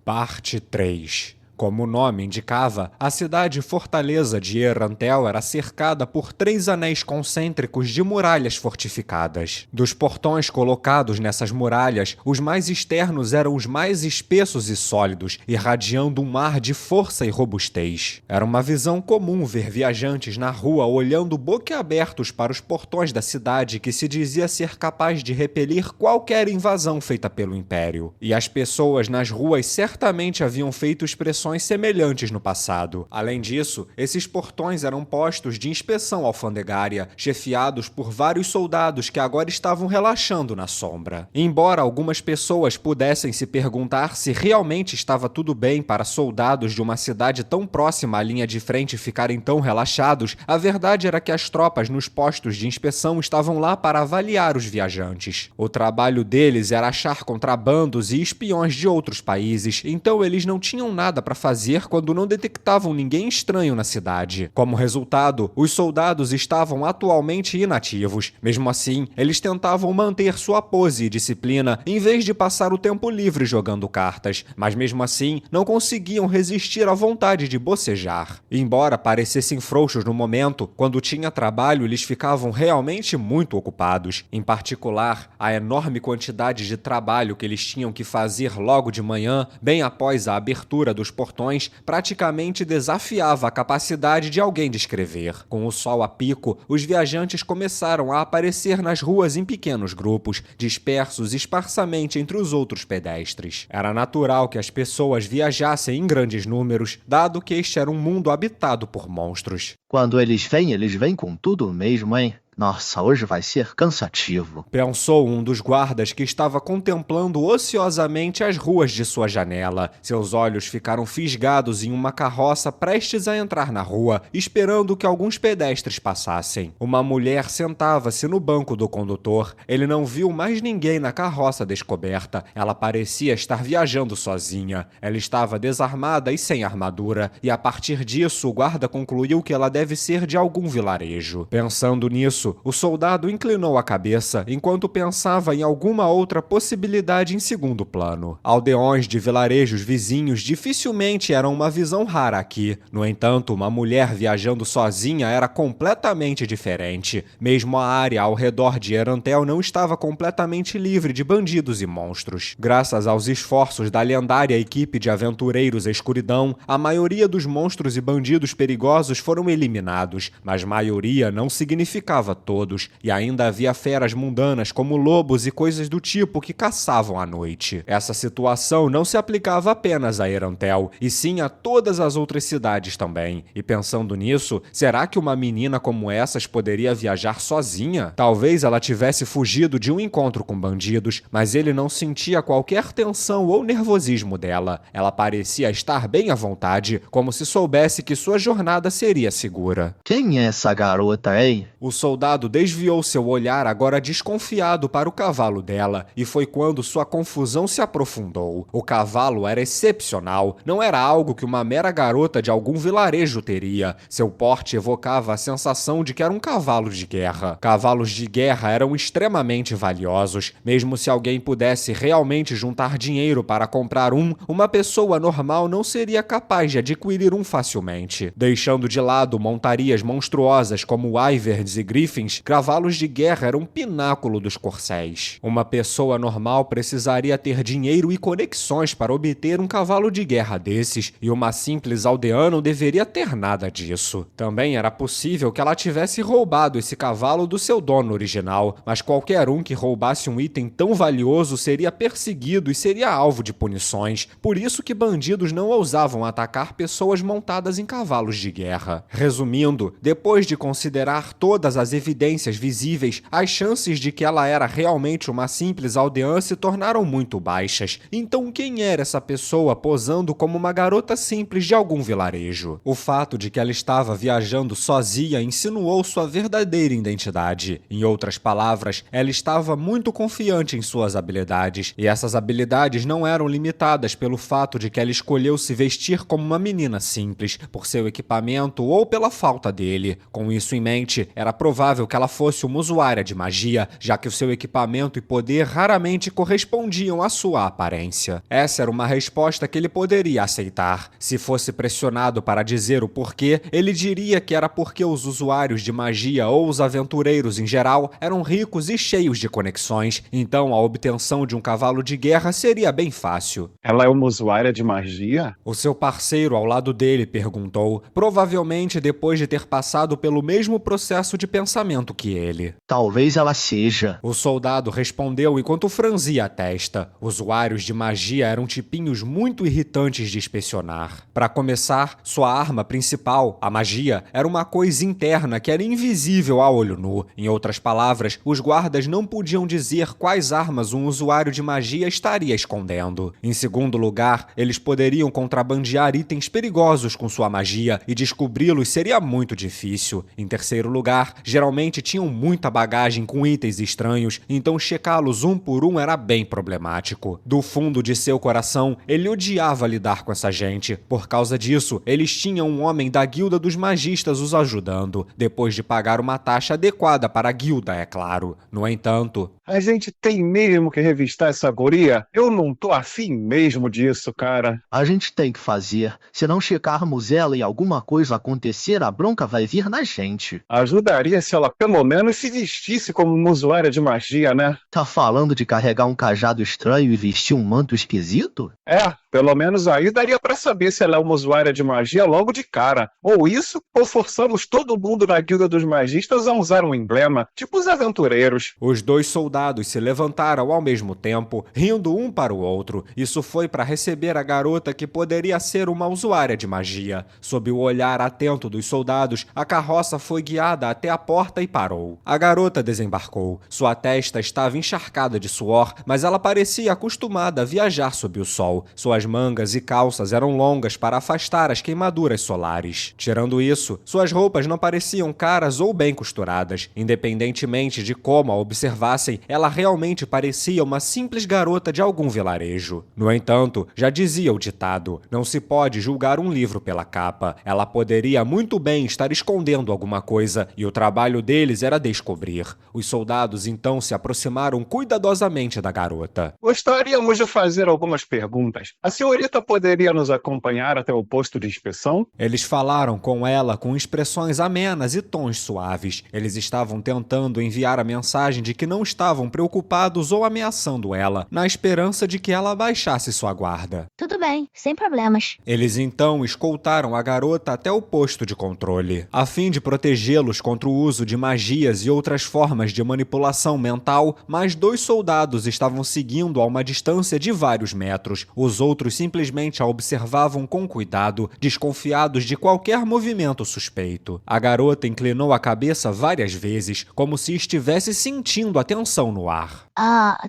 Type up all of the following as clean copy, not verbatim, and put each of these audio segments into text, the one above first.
Parte 3. Como o nome indicava, a cidade-fortaleza de Erantel era cercada por 3 anéis concêntricos de muralhas fortificadas. Dos portões colocados nessas muralhas, os mais externos eram os mais espessos e sólidos, irradiando um ar de força e robustez. Era uma visão comum ver viajantes na rua olhando boquiabertos para os portões da cidade que se dizia ser capaz de repelir qualquer invasão feita pelo Império. E as pessoas nas ruas certamente haviam feito expressões semelhantes no passado. Além disso, esses portões eram postos de inspeção alfandegária, chefiados por vários soldados que agora estavam relaxando na sombra. Embora algumas pessoas pudessem se perguntar se realmente estava tudo bem para soldados de uma cidade tão próxima à linha de frente ficarem tão relaxados, a verdade era que as tropas nos postos de inspeção estavam lá para avaliar os viajantes. O trabalho deles era achar contrabandos e espiões de outros países, então eles não tinham nada para fazer quando não detectavam ninguém estranho na cidade. Como resultado, os soldados estavam atualmente inativos. Mesmo assim, eles tentavam manter sua pose e disciplina em vez de passar o tempo livre jogando cartas, mas mesmo assim não conseguiam resistir à vontade de bocejar. Embora parecessem frouxos no momento, quando tinha trabalho eles ficavam realmente muito ocupados. Em particular, a enorme quantidade de trabalho que eles tinham que fazer logo de manhã, bem após a abertura dos portões, praticamente desafiava a capacidade de alguém de escrever. Com o sol a pico, os viajantes começaram a aparecer nas ruas em pequenos grupos, dispersos esparsamente entre os outros pedestres. Era natural que as pessoas viajassem em grandes números, dado que este era um mundo habitado por monstros. Quando eles vêm com tudo mesmo, hein? Nossa, hoje vai ser cansativo. Pensou um dos guardas que estava contemplando ociosamente as ruas de sua janela. Seus olhos ficaram fisgados em uma carroça prestes a entrar na rua, esperando que alguns pedestres passassem. Uma mulher sentava-se no banco do condutor. Ele não viu mais ninguém na carroça descoberta. Ela parecia estar viajando sozinha. Ela estava desarmada e sem armadura, e a partir disso o guarda concluiu que ela deve ser de algum vilarejo. Pensando nisso, o soldado inclinou a cabeça enquanto pensava em alguma outra possibilidade em segundo plano. Aldeões de vilarejos vizinhos dificilmente eram uma visão rara aqui. No entanto, uma mulher viajando sozinha era completamente diferente. Mesmo a área ao redor de Erantel não estava completamente livre de bandidos e monstros. Graças aos esforços da lendária equipe de aventureiros escuridão, a maioria dos monstros e bandidos perigosos foram eliminados, mas maioria não significava todos, e ainda havia feras mundanas como lobos e coisas do tipo que caçavam à noite. Essa situação não se aplicava apenas a Erantel, e sim a todas as outras cidades também. E pensando nisso, será que uma menina como essas poderia viajar sozinha? Talvez ela tivesse fugido de um encontro com bandidos, mas ele não sentia qualquer tensão ou nervosismo dela. Ela parecia estar bem à vontade, como se soubesse que sua jornada seria segura. Quem é essa garota, hein? O soldado desviou seu olhar agora desconfiado para o cavalo dela, e foi quando sua confusão se aprofundou. O cavalo era excepcional, não era algo que uma mera garota de algum vilarejo teria. Seu porte evocava a sensação de que era um cavalo de guerra. Cavalos de guerra eram extremamente valiosos. Mesmo se alguém pudesse realmente juntar dinheiro para comprar uma pessoa normal não seria capaz de adquirir um facilmente. Deixando de lado montarias monstruosas como wyverns e griffins, cavalos de guerra eram um pináculo dos corcéis. Uma pessoa normal precisaria ter dinheiro e conexões para obter um cavalo de guerra desses, e uma simples aldeã não deveria ter nada disso. Também era possível que ela tivesse roubado esse cavalo do seu dono original, mas qualquer um que roubasse um item tão valioso seria perseguido e seria alvo de punições. Por isso que bandidos não ousavam atacar pessoas montadas em cavalos de guerra. Resumindo, depois de considerar todas as evidências visíveis, as chances de que ela era realmente uma simples aldeã se tornaram muito baixas. Então quem era essa pessoa posando como uma garota simples de algum vilarejo? O fato de que ela estava viajando sozinha insinuou sua verdadeira identidade. Em outras palavras, ela estava muito confiante em suas habilidades, e essas habilidades não eram limitadas pelo fato de que ela escolheu se vestir como uma menina simples, por seu equipamento ou pela falta dele. Com isso em mente, era provável provável que ela fosse uma usuária de magia, já que o seu equipamento e poder raramente correspondiam à sua aparência. Essa era uma resposta que ele poderia aceitar. Se fosse pressionado para dizer o porquê, ele diria que era porque os usuários de magia ou os aventureiros em geral eram ricos e cheios de conexões, então a obtenção de um cavalo de guerra seria bem fácil. Ela é uma usuária de magia? O seu parceiro ao lado dele perguntou, provavelmente depois de ter passado pelo mesmo processo de pensamento que ele. Talvez ela seja. O soldado respondeu enquanto franzia a testa. Usuários de magia eram tipinhos muito irritantes de inspecionar. Para começar, sua arma principal, a magia, era uma coisa interna que era invisível a olho nu. Em outras palavras, os guardas não podiam dizer quais armas um usuário de magia estaria escondendo. Em segundo lugar, eles poderiam contrabandear itens perigosos com sua magia e descobri-los seria muito difícil. Em terceiro lugar, geralmente tinham muita bagagem com itens estranhos, então checá-los um por um era bem problemático. Do fundo de seu coração, ele odiava lidar com essa gente. Por causa disso, eles tinham um homem da guilda dos magistas os ajudando, depois de pagar uma taxa adequada para a guilda, é claro. No entanto, A gente tem mesmo que revistar essa guria? Eu não tô afim mesmo disso, cara. A gente tem que fazer. Se não checarmos ela e alguma coisa acontecer, a bronca vai vir na gente. Ajudaria se ela pelo menos se vestisse como uma usuária de magia, né? Tá falando de carregar um cajado estranho e vestir um manto esquisito? É, pelo menos aí daria pra saber se ela é uma usuária de magia logo de cara. Ou isso, ou forçamos todo mundo na guilda dos magistas a usar um emblema, tipo os aventureiros. os dois soldados se levantaram ao mesmo tempo, rindo um para o outro. Isso foi para receber a garota que poderia ser uma usuária de magia. Sob o olhar atento dos soldados, a carroça foi guiada até a porta e parou. A garota desembarcou. Sua testa estava encharcada de suor, mas ela parecia acostumada a viajar sob o sol. Suas mangas e calças eram longas para afastar as queimaduras solares. Tirando isso, suas roupas não pareciam caras ou bem costuradas. Independentemente de como a observassem, ela realmente parecia uma simples garota de algum vilarejo. No entanto, já dizia o ditado, não se pode julgar um livro pela capa. Ela poderia muito bem estar escondendo alguma coisa, e o trabalho deles era descobrir. Os soldados então se aproximaram cuidadosamente da garota. Gostaríamos de fazer algumas perguntas. A senhorita poderia nos acompanhar até o posto de inspeção? Eles falaram com ela com expressões amenas e tons suaves. Eles estavam tentando enviar a mensagem de que não estavam preocupados ou ameaçando ela, na esperança de que ela abaixasse sua guarda. Tudo bem, sem problemas. Eles então escoltaram a garota até o posto de controle. A fim de protegê-los contra o uso de magias e outras formas de manipulação mental, mais 2 soldados estavam seguindo a uma distância de vários metros. Os outros simplesmente a observavam com cuidado, desconfiados de qualquer movimento suspeito. A garota inclinou a cabeça várias vezes, como se estivesse sentindo a tensão no ar.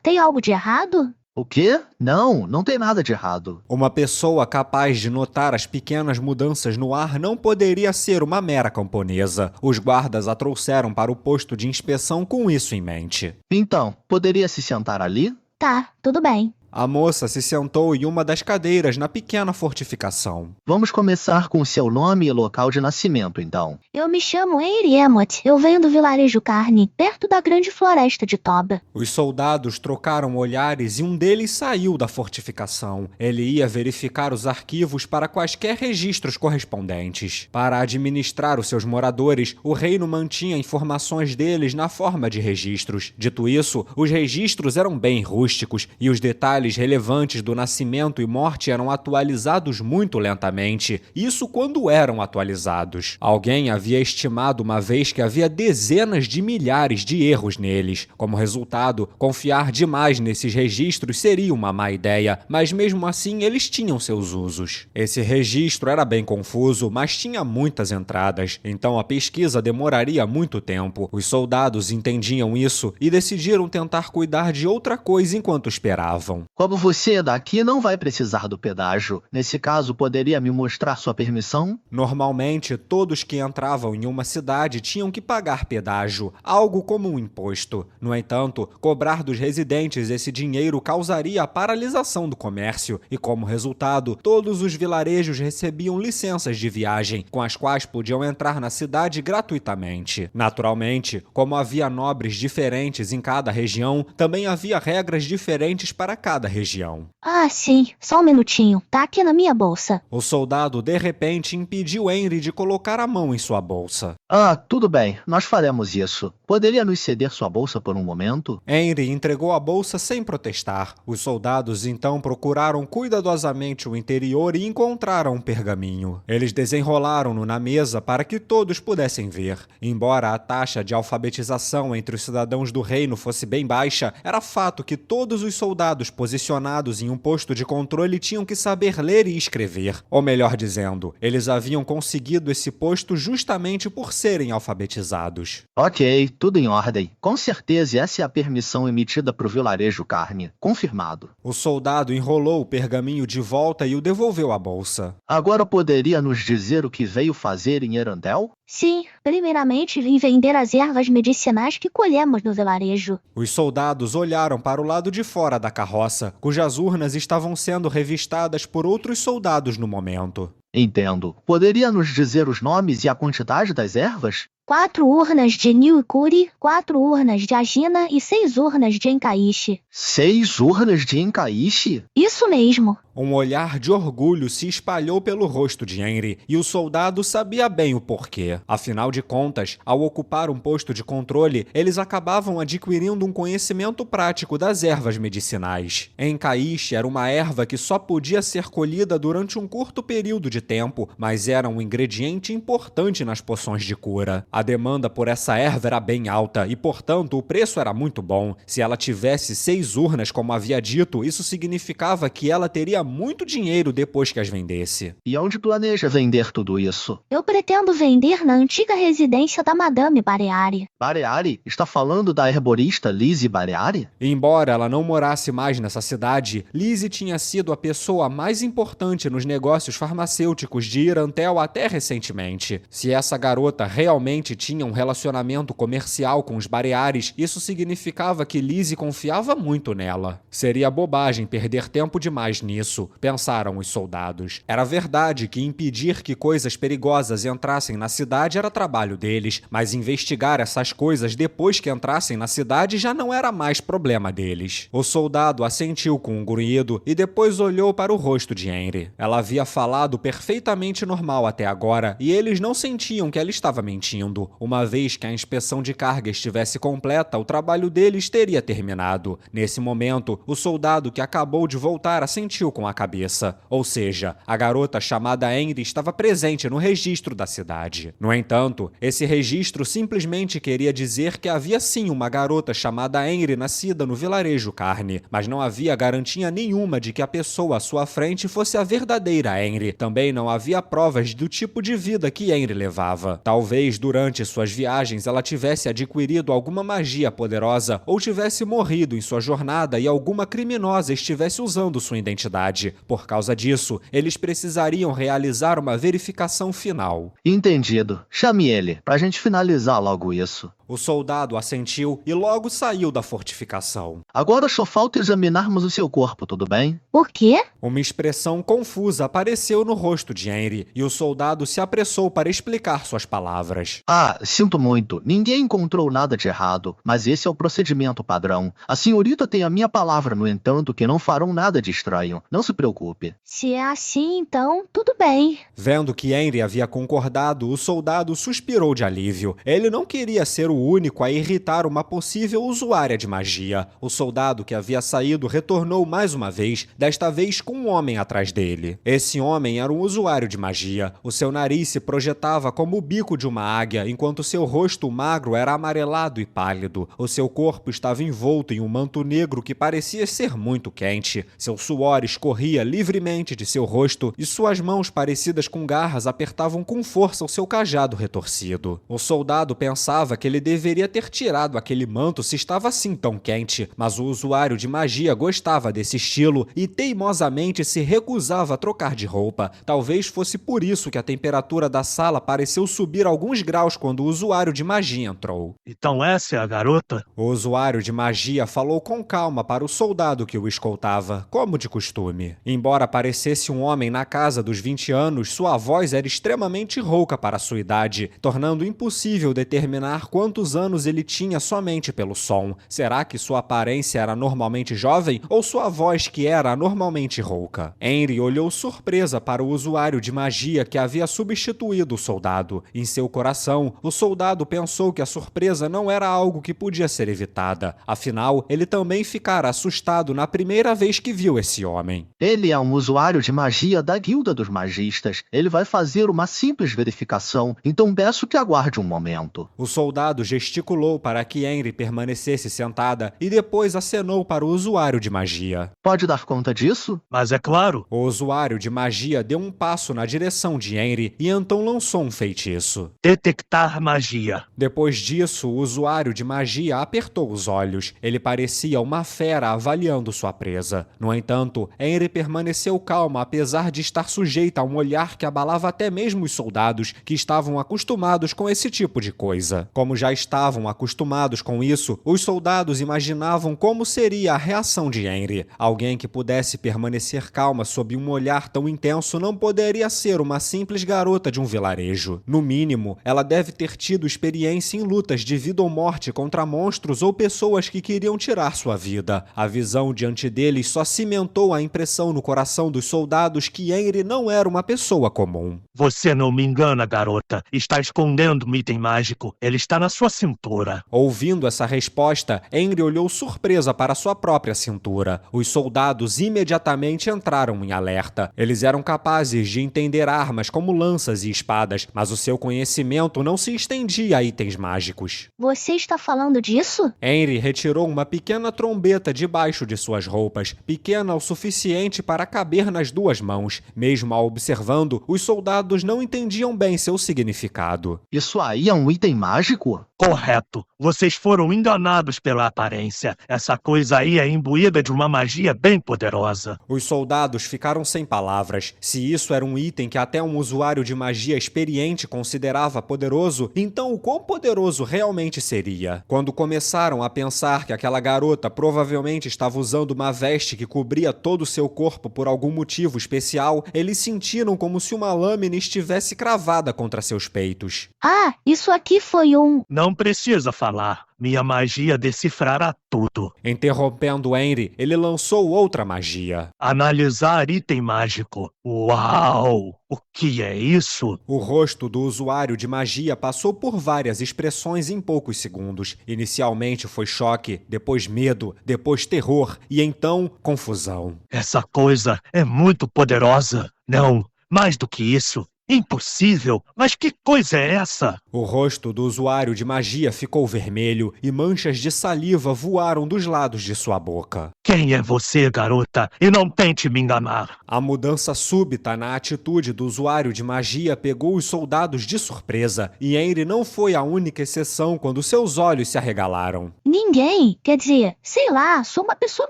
Tem algo de errado? O quê? Não tem nada de errado. Uma pessoa capaz de notar as pequenas mudanças no ar não poderia ser uma mera camponesa. Os guardas a trouxeram para o posto de inspeção com isso em mente. Então, poderia se sentar ali? Tá, tudo bem. A moça se sentou em uma das cadeiras na pequena fortificação. Vamos começar com seu nome e local de nascimento, então. Eu me chamo Eiri Emot. Eu venho do vilarejo Carne, perto da grande floresta de Toba. Os soldados trocaram olhares e um deles saiu da fortificação. Ele ia verificar os arquivos para quaisquer registros correspondentes. Para administrar os seus moradores, o reino mantinha informações deles na forma de registros. Dito isso, os registros eram bem rústicos e os detalhes relevantes do nascimento e morte eram atualizados muito lentamente. Isso quando eram atualizados. Alguém havia estimado uma vez que havia dezenas de milhares de erros neles. Como resultado, confiar demais nesses registros seria uma má ideia, mas mesmo assim eles tinham seus usos. Esse registro era bem confuso, mas tinha muitas entradas, então a pesquisa demoraria muito tempo. Os soldados entendiam isso e decidiram tentar cuidar de outra coisa enquanto esperavam. Como você é daqui, não vai precisar do pedágio. Nesse caso, poderia me mostrar sua permissão? Normalmente, todos que entravam em uma cidade tinham que pagar pedágio, algo como um imposto. No entanto, cobrar dos residentes esse dinheiro causaria a paralisação do comércio e, como resultado, todos os vilarejos recebiam licenças de viagem, com as quais podiam entrar na cidade gratuitamente. Naturalmente, como havia nobres diferentes em cada região, também havia regras diferentes para cada região. Ah, sim. Só um minutinho. Tá aqui na minha bolsa. O soldado, de repente, impediu Henry de colocar a mão em sua bolsa. Ah, tudo bem. Nós faremos isso. Poderia nos ceder sua bolsa por um momento? Henry entregou a bolsa sem protestar. Os soldados então procuraram cuidadosamente o interior e encontraram um pergaminho. Eles desenrolaram-no na mesa para que todos pudessem ver. Embora a taxa de alfabetização entre os cidadãos do reino fosse bem baixa, era fato que todos os soldados posicionados em um posto de controle tinham que saber ler e escrever. Ou melhor dizendo, eles haviam conseguido esse posto justamente por serem alfabetizados. Ok, tudo em ordem. Com certeza essa é a permissão emitida para o vilarejo Carne. Confirmado. O soldado enrolou o pergaminho de volta e o devolveu à bolsa. Agora poderia nos dizer o que veio fazer em Erandel? Sim, primeiramente vim vender as ervas medicinais que colhemos no vilarejo. Os soldados olharam para o lado de fora da carroça, cujas urnas estavam sendo revistadas por outros soldados no momento. Entendo. Poderia nos dizer os nomes e a quantidade das ervas? 4 urnas de Niuikuri, 4 urnas de Agina e 6 urnas de Encaixe. 6 urnas de Encaixe? Isso mesmo. Um olhar de orgulho se espalhou pelo rosto de Henry, e o soldado sabia bem o porquê. Afinal de contas, ao ocupar um posto de controle, eles acabavam adquirindo um conhecimento prático das ervas medicinais. Encaixe era uma erva que só podia ser colhida durante um curto período de tempo, mas era um ingrediente importante nas poções de cura. A demanda por essa erva era bem alta e, portanto, o preço era muito bom. Se ela tivesse 6 urnas, como havia dito, isso significava que ela teria muito dinheiro depois que as vendesse. E onde planeja vender tudo isso? Eu pretendo vender na antiga residência da Madame Bareari. Bareari? Está falando da herborista Lizzie Bareari? Embora ela não morasse mais nessa cidade, Lizzie tinha sido a pessoa mais importante nos negócios farmacêuticos de Irantel até recentemente. Se essa garota realmente tinha um relacionamento comercial com os Bareares, isso significava que Lizzie confiava muito nela. Seria bobagem perder tempo demais nisso, pensaram os soldados. Era verdade que impedir que coisas perigosas entrassem na cidade era trabalho deles, mas investigar essas coisas depois que entrassem na cidade já não era mais problema deles. O soldado assentiu com um grunhido e depois olhou para o rosto de Henry. Ela havia falado perfeitamente normal até agora e eles não sentiam que ela estava mentindo. Uma vez que a inspeção de carga estivesse completa, o trabalho deles teria terminado. Nesse momento, o soldado que acabou de voltar assentiu com a cabeça. Ou seja, a garota chamada Henry estava presente no registro da cidade. No entanto, esse registro simplesmente queria dizer que havia sim uma garota chamada Henry nascida no vilarejo Carne, mas não havia garantia nenhuma de que a pessoa à sua frente fosse a verdadeira Henry. Também não havia provas do tipo de vida que Henry levava. Talvez durante suas viagens ela tivesse adquirido alguma magia poderosa ou tivesse morrido em sua jornada e alguma criminosa estivesse usando sua identidade. Por causa disso, eles precisariam realizar uma verificação final. Entendido. Chame ele, pra gente finalizar logo isso. O soldado assentiu e logo saiu da fortificação. Agora só falta examinarmos o seu corpo, tudo bem? Por quê? Uma expressão confusa apareceu no rosto de Henry e o soldado se apressou para explicar suas palavras. Ah, sinto muito. Ninguém encontrou nada de errado, mas esse é o procedimento padrão. A senhorita tem a minha palavra, no entanto, que não farão nada de estranho. Não se preocupe. Se é assim, então, tudo bem. Vendo que Henry havia concordado, o soldado suspirou de alívio. Ele não queria ser o único a irritar uma possível usuária de magia. O soldado que havia saído retornou mais uma vez, desta vez com um homem atrás dele. Esse homem era um usuário de magia. O seu nariz se projetava como o bico de uma águia, enquanto seu rosto magro era amarelado e pálido. O seu corpo estava envolto em um manto negro que parecia ser muito quente. Seu suor escorria livremente de seu rosto e suas mãos parecidas com garras apertavam com força o seu cajado retorcido. O soldado pensava que ele deveria ter tirado aquele manto se estava assim tão quente, mas o usuário de magia gostava desse estilo e teimosamente se recusava a trocar de roupa. Talvez fosse por isso que a temperatura da sala pareceu subir alguns graus quando o usuário de magia entrou. Então essa é a garota? O usuário de magia falou com calma para o soldado que o escoltava, como de costume. Embora parecesse um homem na casa dos 20 anos, sua voz era extremamente rouca para sua idade, tornando impossível determinar quantos anos ele tinha somente pelo som. Será que sua aparência era normalmente jovem ou sua voz que era anormalmente rouca? Henry olhou surpresa para o usuário de magia que havia substituído o soldado. Em seu coração, o soldado pensou que a surpresa não era algo que podia ser evitada. Afinal, ele também ficara assustado na primeira vez que viu esse homem. Ele é um usuário de magia da Guilda dos Magistas. Ele vai fazer uma simples verificação, então peço que aguarde um momento. O soldado gesticulou para que Henry permanecesse sentada e depois acenou para o usuário de magia. Pode dar conta disso? Mas é claro. O usuário de magia deu um passo na direção de Henry e então lançou um feitiço. Detectar magia. Depois disso, o usuário de magia apertou os olhos. Ele parecia uma fera avaliando sua presa. No entanto, Henry permaneceu calma apesar de estar sujeita a um olhar que abalava até mesmo os soldados que estavam acostumados com esse tipo de coisa. Como já estavam acostumados com isso, os soldados imaginavam como seria a reação de Henry. Alguém que pudesse permanecer calma sob um olhar tão intenso não poderia ser uma simples garota de um vilarejo. No mínimo, ela deve ter tido experiência em lutas de vida ou morte contra monstros ou pessoas que queriam tirar sua vida. A visão diante deles só cimentou a impressão no coração dos soldados que Henry não era uma pessoa comum. Você não me engana, garota. Está escondendo um item mágico. Ele está na sua cintura. Ouvindo essa resposta, Henry olhou surpresa para sua própria cintura. Os soldados imediatamente entraram em alerta. Eles eram capazes de entender armas como lanças e espadas, mas o seu conhecimento não se estendia a itens mágicos. Você está falando disso? Henry retirou uma pequena trombeta debaixo de suas roupas, pequena o suficiente para caber nas duas mãos. Mesmo a observando, os soldados não entendiam bem seu significado. Isso aí é um item mágico? Correto. Vocês foram enganados pela aparência. Essa coisa aí é imbuída de uma magia bem poderosa. Os soldados ficaram sem palavras. Se isso era um item que até um usuário de magia experiente considerava poderoso, então o quão poderoso realmente seria? Quando começaram a pensar que aquela garota provavelmente estava usando uma veste que cobria todo o seu corpo por algum motivo especial, eles sentiram como se uma lâmina estivesse cravada contra seus peitos. Ah, isso aqui foi um... Não precisa falar. Minha magia decifrará tudo. Interrompendo Henry, ele lançou outra magia. Analisar item mágico. Uau! O que é isso? O rosto do usuário de magia passou por várias expressões em poucos segundos. Inicialmente foi choque, depois medo, depois terror e então confusão. Essa coisa é muito poderosa. Não, mais do que isso. Impossível! Mas que coisa é essa? O rosto do usuário de magia ficou vermelho e manchas de saliva voaram dos lados de sua boca. Quem é você, garota? E não tente me enganar. A mudança súbita na atitude do usuário de magia pegou os soldados de surpresa, e Henry não foi a única exceção quando seus olhos se arregalaram. Ninguém. Quer dizer, sei lá, sou uma pessoa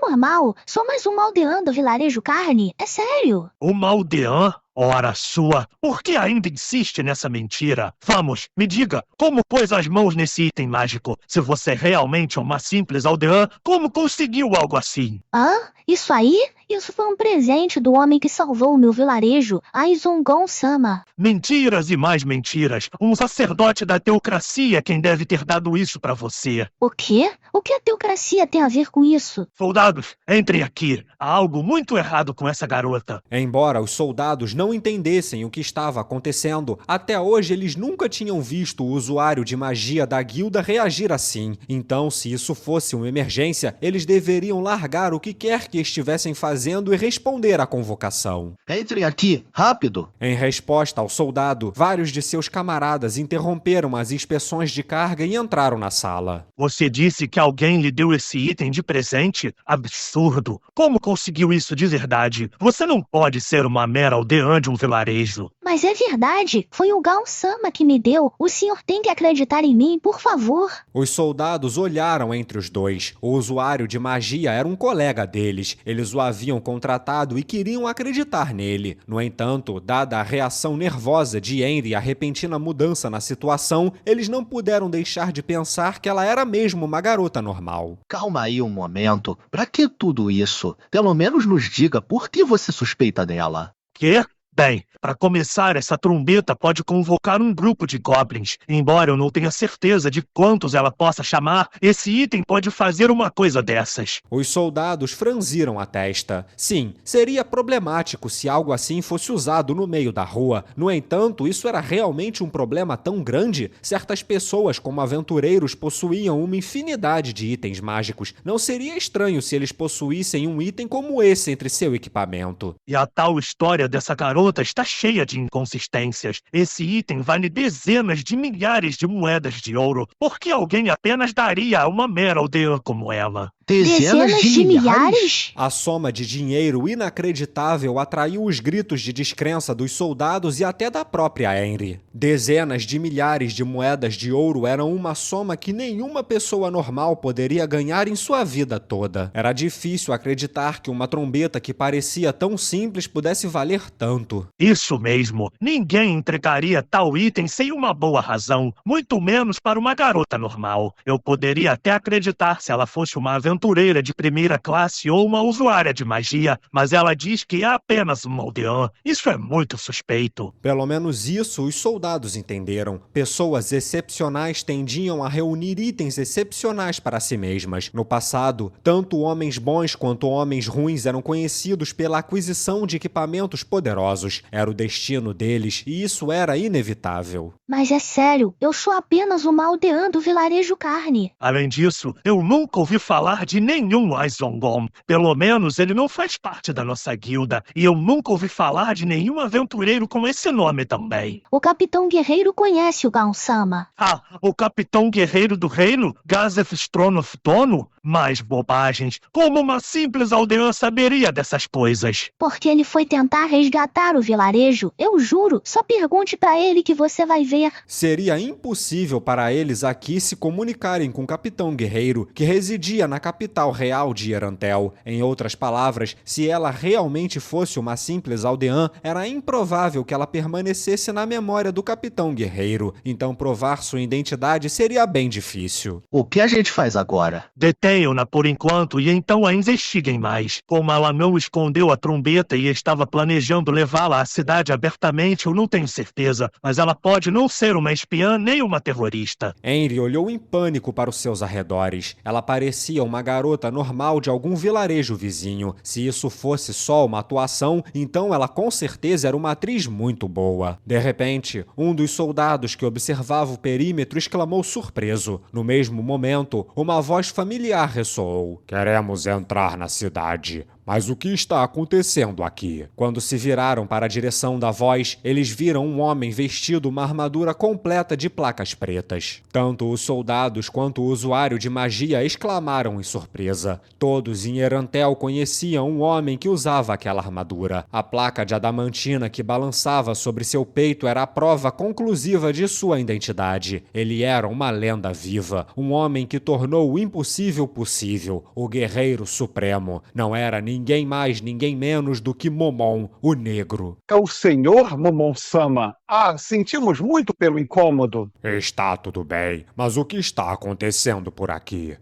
normal. Sou mais um aldeão do vilarejo Carne. É sério. Uma aldeã? Ora sua, por que ainda insiste nessa mentira? Vamos, me diga, como pôs as mãos nesse item mágico? Se você realmente é uma simples aldeã, como conseguiu algo assim? Hã? Isso aí? Isso foi um presente do homem que salvou o meu vilarejo, Aizongon-sama. Mentiras e mais mentiras. Um sacerdote da teocracia é quem deve ter dado isso pra você. O quê? O que a teocracia tem a ver com isso? Soldados, entrem aqui. Há algo muito errado com essa garota. Embora os soldados não entendessem o que estava acontecendo, até hoje eles nunca tinham visto o usuário de magia da guilda reagir assim. Então, se isso fosse uma emergência, eles deveriam largar o que quer que estivessem fazendo e responder à convocação. Entre aqui, rápido! Em resposta ao soldado, vários de seus camaradas interromperam as inspeções de carga e entraram na sala. Você disse que alguém lhe deu esse item de presente? Absurdo! Como conseguiu isso de verdade? Você não pode ser uma mera aldeã de um vilarejo. Mas Mas é verdade, foi o Gal-sama que me deu. O senhor tem que acreditar em mim, por favor. Os soldados olharam entre os dois. O usuário de magia era um colega deles. Eles o haviam contratado e queriam acreditar nele. No entanto, dada a reação nervosa de Henry e a repentina mudança na situação, eles não puderam deixar de pensar que ela era mesmo uma garota normal. Calma aí um momento. Pra que tudo isso? Pelo menos nos diga por que você suspeita dela. Quê? Bem, para começar, essa trombeta pode convocar um grupo de goblins. Embora eu não tenha certeza de quantos ela possa chamar, esse item pode fazer uma coisa dessas. Os soldados franziram a testa. Sim, seria problemático se algo assim fosse usado no meio da rua. No entanto, isso era realmente um problema tão grande? Certas pessoas, como aventureiros, possuíam uma infinidade de itens mágicos. Não seria estranho se eles possuíssem um item como esse entre seu equipamento. E a tal história dessa garota está cheia de inconsistências. Esse item vale dezenas de milhares de moedas de ouro. Por que alguém apenas daria a uma mera aldeã como ela? Dezenas de milhares? A soma de dinheiro inacreditável atraiu os gritos de descrença dos soldados e até da própria Henry. Dezenas de milhares de moedas de ouro eram uma soma que nenhuma pessoa normal poderia ganhar em sua vida toda. Era difícil acreditar que uma trombeta que parecia tão simples pudesse valer tanto. Isso mesmo. Ninguém entregaria tal item sem uma boa razão, muito menos para uma garota normal. Eu poderia até acreditar se ela fosse uma aventureira de primeira classe ou uma usuária de magia, mas ela diz que é apenas uma aldeã. Isso é muito suspeito. Pelo menos isso os soldados entenderam. Pessoas excepcionais tendiam a reunir itens excepcionais para si mesmas. No passado, tanto homens bons quanto homens ruins eram conhecidos pela aquisição de equipamentos poderosos. Era o destino deles e isso era inevitável. Mas é sério, eu sou apenas uma aldeã do vilarejo Carne. Além disso, eu nunca ouvi falar de nenhum Aizongom. Pelo menos ele não faz parte da nossa guilda. E eu nunca ouvi falar de nenhum aventureiro com esse nome também. O Capitão Guerreiro conhece o Gal-sama. Ah, o Capitão Guerreiro do Reino? Gazeth Stronoff Dono? Mais bobagens. Como uma simples aldeã saberia dessas coisas? Porque ele foi tentar resgatar o vilarejo. Eu juro, só pergunte pra ele que você vai ver. Seria impossível para eles aqui se comunicarem com o Capitão Guerreiro, que residia na capital real de Erantel. Em outras palavras, se ela realmente fosse uma simples aldeã, era improvável que ela permanecesse na memória do Capitão Guerreiro. Então provar sua identidade seria bem difícil. O que a gente faz agora? Detenham-na por enquanto e então a investiguem mais. Como ela não escondeu a trombeta e estava planejando levá-la à cidade abertamente, eu não tenho certeza, mas ela pode não ser uma espiã nem uma terrorista. Henry olhou em pânico para os seus arredores. Ela parecia uma garota normal de algum vilarejo vizinho. Se isso fosse só uma atuação, então ela com certeza era uma atriz muito boa. De repente, um dos soldados que observava o perímetro exclamou surpreso. No mesmo momento, uma voz familiar ressoou. "Queremos entrar na cidade. Mas o que está acontecendo aqui?" Quando se viraram para a direção da voz, eles viram um homem vestido uma armadura completa de placas pretas. Tanto os soldados quanto o usuário de magia exclamaram em surpresa. Todos em Erantel conheciam um homem que usava aquela armadura. A placa de adamantina que balançava sobre seu peito era a prova conclusiva de sua identidade. Ele era uma lenda viva, um homem que tornou o impossível possível, o Guerreiro Supremo. Não era ninguém mais, ninguém menos do que Momon, o Negro. É o senhor Momon-sama. Ah, sentimos muito pelo incômodo. Está tudo bem, mas o que está acontecendo por aqui?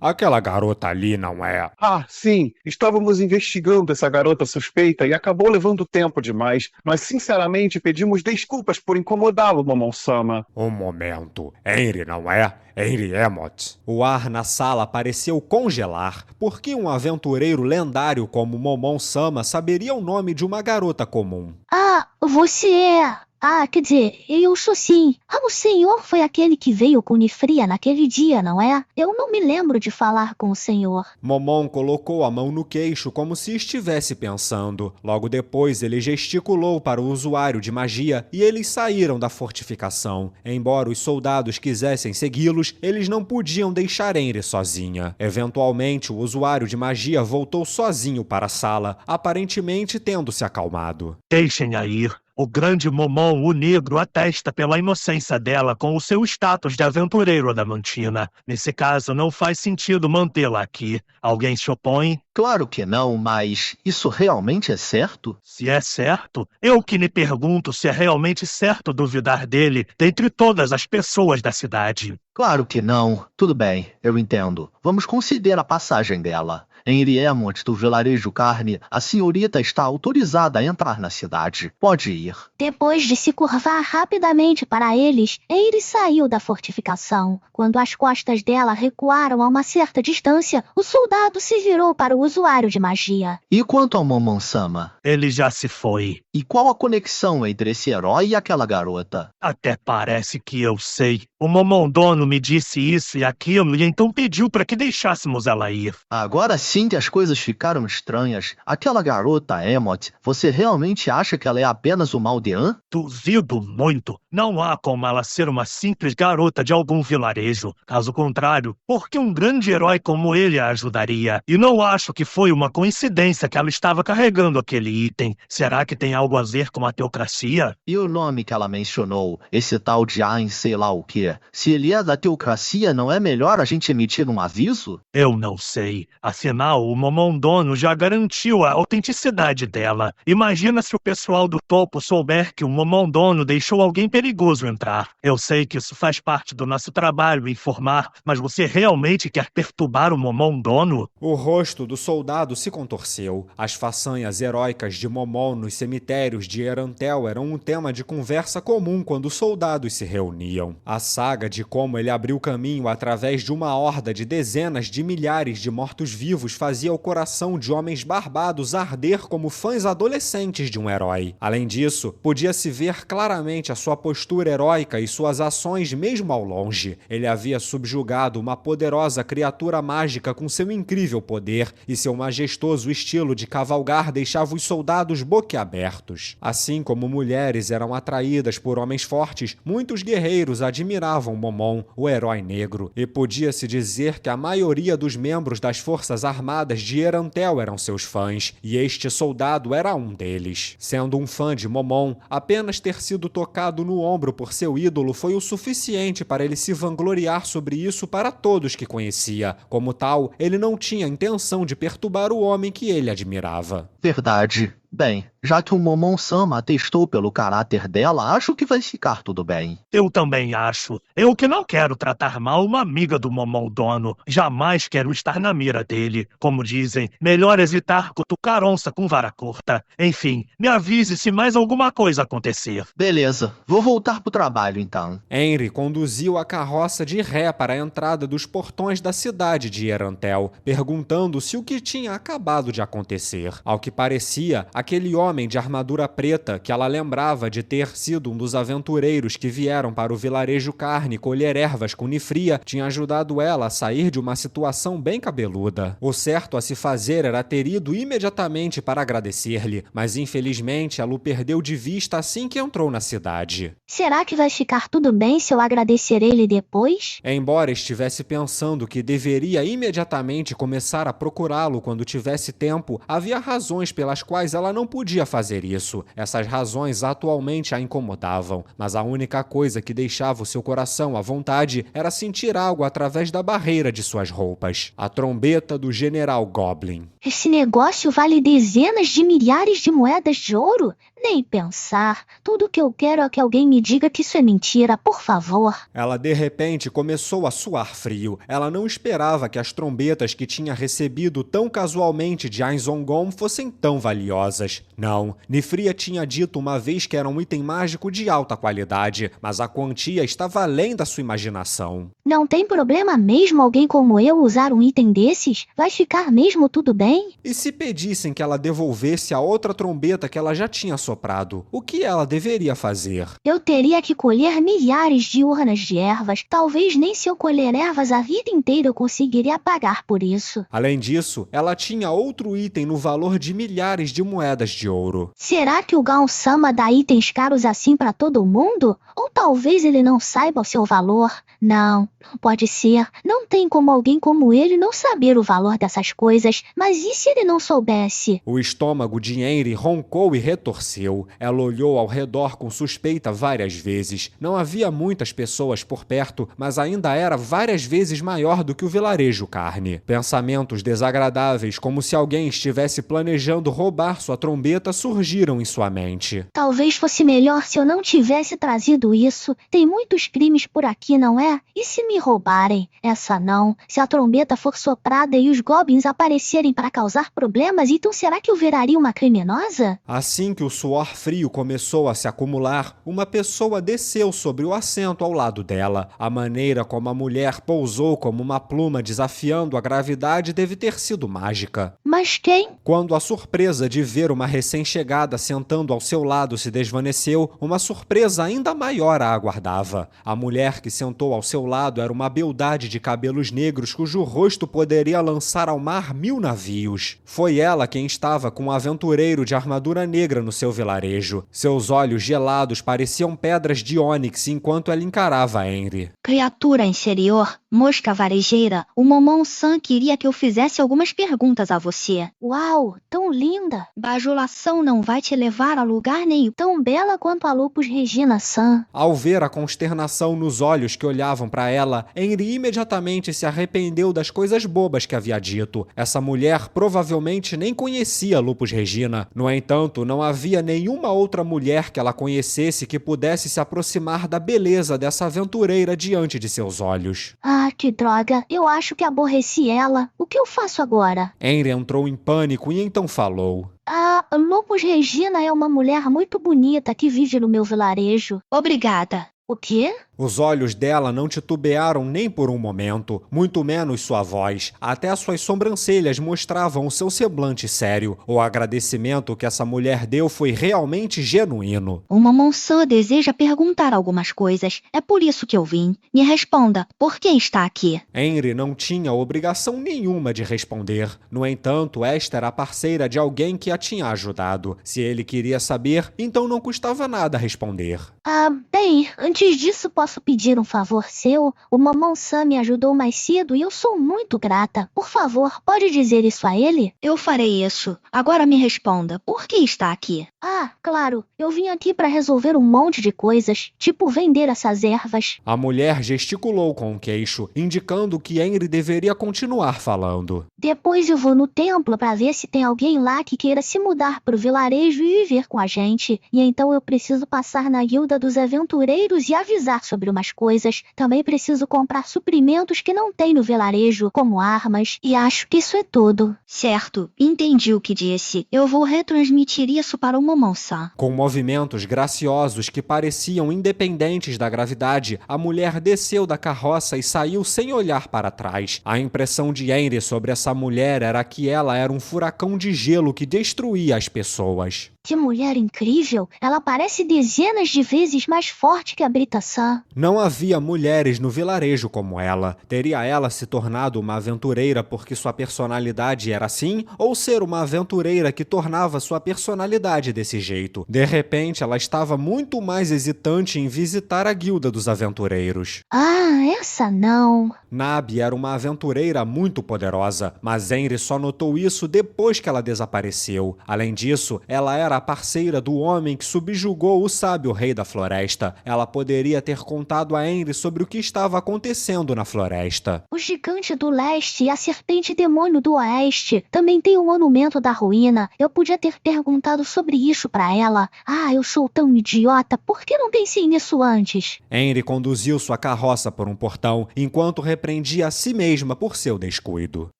Aquela garota ali não é... Ah, sim. Estávamos investigando essa garota suspeita e acabou levando tempo demais. Nós sinceramente pedimos desculpas por incomodá-lo, Momon-sama. Um momento. Henry não é? Henry Emot. O ar na sala pareceu congelar. Por que um aventureiro lendário como Momon-sama saberia o nome de uma garota comum? Ah, você é... Ah, quer dizer, eu sou sim. Ah, o senhor foi aquele que veio com Nifria naquele dia, não é? Eu não me lembro de falar com o senhor. Momon colocou a mão no queixo como se estivesse pensando. Logo depois, ele gesticulou para o usuário de magia e eles saíram da fortificação. Embora os soldados quisessem segui-los, eles não podiam deixar Henry sozinha. Eventualmente, o usuário de magia voltou sozinho para a sala, aparentemente tendo se acalmado. Deixem-a ir. O grande Momon, o negro, atesta pela inocência dela com o seu status de aventureiro adamantina. Nesse caso, não faz sentido mantê-la aqui. Alguém se opõe? Claro que não, mas isso realmente é certo? Se é certo, eu que me pergunto se é realmente certo duvidar dele dentre todas as pessoas da cidade. Claro que não. Tudo bem, eu entendo. Vamos considerar a passagem dela. Em Riemont, do vilarejo Carne, a senhorita está autorizada a entrar na cidade. Pode ir. Depois de se curvar rapidamente para eles, Eire saiu da fortificação. Quando as costas dela recuaram a uma certa distância, o soldado se virou para o usuário de magia. E quanto ao Momon-sama? Ele já se foi. E qual a conexão entre esse herói e aquela garota? Até parece que eu sei. O Momondono me disse isso e aquilo e então pediu para que deixássemos ela ir. Agora sim que as coisas ficaram estranhas. Aquela garota, Emot, você realmente acha que ela é apenas uma aldeã? Duvido muito. Não há como ela ser uma simples garota de algum vilarejo. Caso contrário, por que um grande herói como ele a ajudaria? E não acho que foi uma coincidência que ela estava carregando aquele item. Será que tem algo a ver com a teocracia? E o nome que ela mencionou, esse tal de Ain sei lá o quê? Se ele é da teocracia, não é melhor a gente emitir um aviso? Eu não sei. Afinal, o Momondono já garantiu a autenticidade dela. Imagina se o pessoal do topo souber que o Momondono deixou alguém perigoso entrar. Eu sei que isso faz parte do nosso trabalho informar, mas você realmente quer perturbar o Momondono? O rosto do soldado se contorceu. As façanhas heróicas de Momon nos cemitérios de Erantel eram um tema de conversa comum quando os soldados se reuniam. A saga de como ele abriu caminho através de uma horda de dezenas de milhares de mortos-vivos fazia o coração de homens barbados arder como fãs adolescentes de um herói. Além disso, podia-se ver claramente a sua postura heróica e suas ações mesmo ao longe. Ele havia subjugado uma poderosa criatura mágica com seu incrível poder, e seu majestoso estilo de cavalgar deixava os soldados boquiabertos. Assim como mulheres eram atraídas por homens fortes, muitos guerreiros admiravam Momon, o herói negro, e podia-se dizer que a maioria dos membros das forças armadas de Erantel eram seus fãs, e este soldado era um deles. Sendo um fã de Momon, apenas ter sido tocado no ombro por seu ídolo foi o suficiente para ele se vangloriar sobre isso para todos que conhecia. Como tal, ele não tinha intenção de perturbar o homem que ele admirava. Verdade. Bem, já que o Momon-sama atestou pelo caráter dela, acho que vai ficar tudo bem. Eu também acho. Eu que não quero tratar mal uma amiga do Momondono. Jamais quero estar na mira dele. Como dizem, melhor evitar cutucar onça com vara curta. Enfim, me avise se mais alguma coisa acontecer. Beleza, vou voltar pro trabalho então. Henry conduziu a carroça de ré para a entrada dos portões da cidade de Erantel, perguntando se o que tinha acabado de acontecer. Ao que parecia, aquele homem de armadura preta, que ela lembrava de ter sido um dos aventureiros que vieram para o vilarejo Carne colher ervas com Nifria, tinha ajudado ela a sair de uma situação bem cabeluda. O certo a se fazer era ter ido imediatamente para agradecer-lhe, mas infelizmente ela o perdeu de vista assim que entrou na cidade. Será que vai ficar tudo bem se eu agradecer ele depois? Embora estivesse pensando que deveria imediatamente começar a procurá-lo quando tivesse tempo, havia razões pelas quais ela não podia fazer isso. Essas razões atualmente a incomodavam, mas a única coisa que deixava o seu coração à vontade era sentir algo através da barreira de suas roupas. A trombeta do General Goblin. Esse negócio vale dezenas de milhares de moedas de ouro? Nem pensar. Tudo que eu quero é que alguém me diga que isso é mentira, por favor. Ela de repente começou a suar frio. Ela não esperava que as trombetas que tinha recebido tão casualmente de Ainzongom fossem tão valiosas. Não, Nifria tinha dito uma vez que era um item mágico de alta qualidade, mas a quantia estava além da sua imaginação. Não tem problema mesmo alguém como eu usar um item desses? Vai ficar mesmo tudo bem? E se pedissem que ela devolvesse a outra trombeta que ela já tinha soprado, o que ela deveria fazer? Eu teria que colher milhares de urnas de ervas. Talvez nem se eu colher ervas a vida inteira eu conseguiria pagar por isso. Além disso, ela tinha outro item no valor de milhares de moedas de ouro. Será que o Gaon-sama dá itens caros assim pra todo mundo? Ou talvez ele não saiba o seu valor? Não, Pode ser. Não tem como alguém como ele não saber o valor dessas coisas. Mas e se ele não soubesse? O estômago de Henry roncou e retorceu. Ela olhou ao redor com suspeita várias vezes. Não havia muitas pessoas por perto, mas ainda era várias vezes maior do que o vilarejo Carne. Pensamentos desagradáveis, como se alguém estivesse planejando roubar sua trombeta, surgiram em sua mente. Talvez fosse melhor se eu não tivesse trazido isso. Tem muitos crimes por aqui, não é? E se me roubarem? Essa não. Se a trombeta for soprada e os goblins aparecerem para causar problemas, então será que eu viraria uma criminosa? Assim que o suor frio começou a se acumular, uma pessoa desceu sobre o assento ao lado dela. A maneira como a mulher pousou como uma pluma desafiando a gravidade deve ter sido mágica. Mas quem? Quando a surpresa de ver uma recém-chegada sentando ao seu lado se desvaneceu, uma surpresa ainda maior a aguardava. A mulher que sentou ao seu lado era uma beldade de cabelos negros cujo rosto poderia lançar ao mar 1000 navios. Foi ela quem estava com um aventureiro de armadura negra no seu vilarejo. Seus olhos gelados pareciam pedras de ônix enquanto ela encarava Henry. Criatura inferior, mosca varejeira, o Momon-san queria que eu fizesse algumas perguntas a você. Uau, tão linda! Bajulação não vai te levar a lugar nenhum. Tão bela quanto a Lupus Regina-san. Ao ver a consternação nos olhos que olhavam para ela, Henry imediatamente se arrependeu das coisas bobas que havia dito. Essa mulher provavelmente nem conhecia Lupus Regina. No entanto, não havia nenhuma outra mulher que ela conhecesse que pudesse se aproximar da beleza dessa aventureira diante de seus olhos. Ah, que droga. Eu acho que aborreci ela. O que eu faço agora? Henry entrou em pânico e então falou. Ah, Lupus Regina é uma mulher muito bonita que vive no meu vilarejo. Obrigada. O quê? Os olhos dela não titubearam nem por um momento, muito menos sua voz. Até suas sobrancelhas mostravam o seu semblante sério. O agradecimento que essa mulher deu foi realmente genuíno. O Momon-san deseja perguntar algumas coisas. É por isso que eu vim. Me responda, por que está aqui? Henry não tinha obrigação nenhuma de responder. No entanto, esta era a parceira de alguém que a tinha ajudado. Se ele queria saber, então não custava nada responder. Ah, bem, antes disso posso pedir um favor seu? O Momon-san me ajudou mais cedo e eu sou muito grata. Por favor, pode dizer isso a ele? Eu farei isso. Agora me responda, por que está aqui? Ah, claro, eu vim aqui para resolver um monte de coisas, tipo vender essas ervas. A mulher gesticulou com o queixo, indicando que Henry deveria continuar falando. Depois eu vou no templo para ver se tem alguém lá que queira se mudar pro vilarejo e viver com a gente. E então eu preciso passar na guilda dos aventureiros e avisar sobre umas coisas. Também preciso comprar suprimentos que não tem no vilarejo, como armas. E acho que isso é tudo. Certo, entendi o que disse. Eu vou retransmitir isso para o Momon-san. Com movimentos graciosos que pareciam independentes da gravidade, a mulher desceu da carroça e saiu sem olhar para trás. A impressão de Henry sobre essa mulher era que ela era um furacão de gelo que destruía as pessoas. Que mulher incrível! Ela parece dezenas de vezes mais forte que a Brita-san. Não havia mulheres no vilarejo como ela. Teria ela se tornado uma aventureira porque sua personalidade era assim? Ou ser uma aventureira que tornava sua personalidade desse jeito? De repente, ela estava muito mais hesitante em visitar a guilda dos aventureiros. Ah, essa não. Nabi era uma aventureira muito poderosa, mas Henry só notou isso depois que ela desapareceu. Além disso, ela era a parceira do homem que subjugou o sábio rei da floresta. Ela poderia ter contado a Henry sobre o que estava acontecendo na floresta. O gigante do leste e a serpente demônio do oeste. Também tem o monumento da ruína. Eu podia ter perguntado sobre isso pra ela. Ah, eu sou tão idiota. Por que não pensei nisso antes? Henry conduziu sua carroça por um portão, enquanto repreendia a si mesma por seu descuido.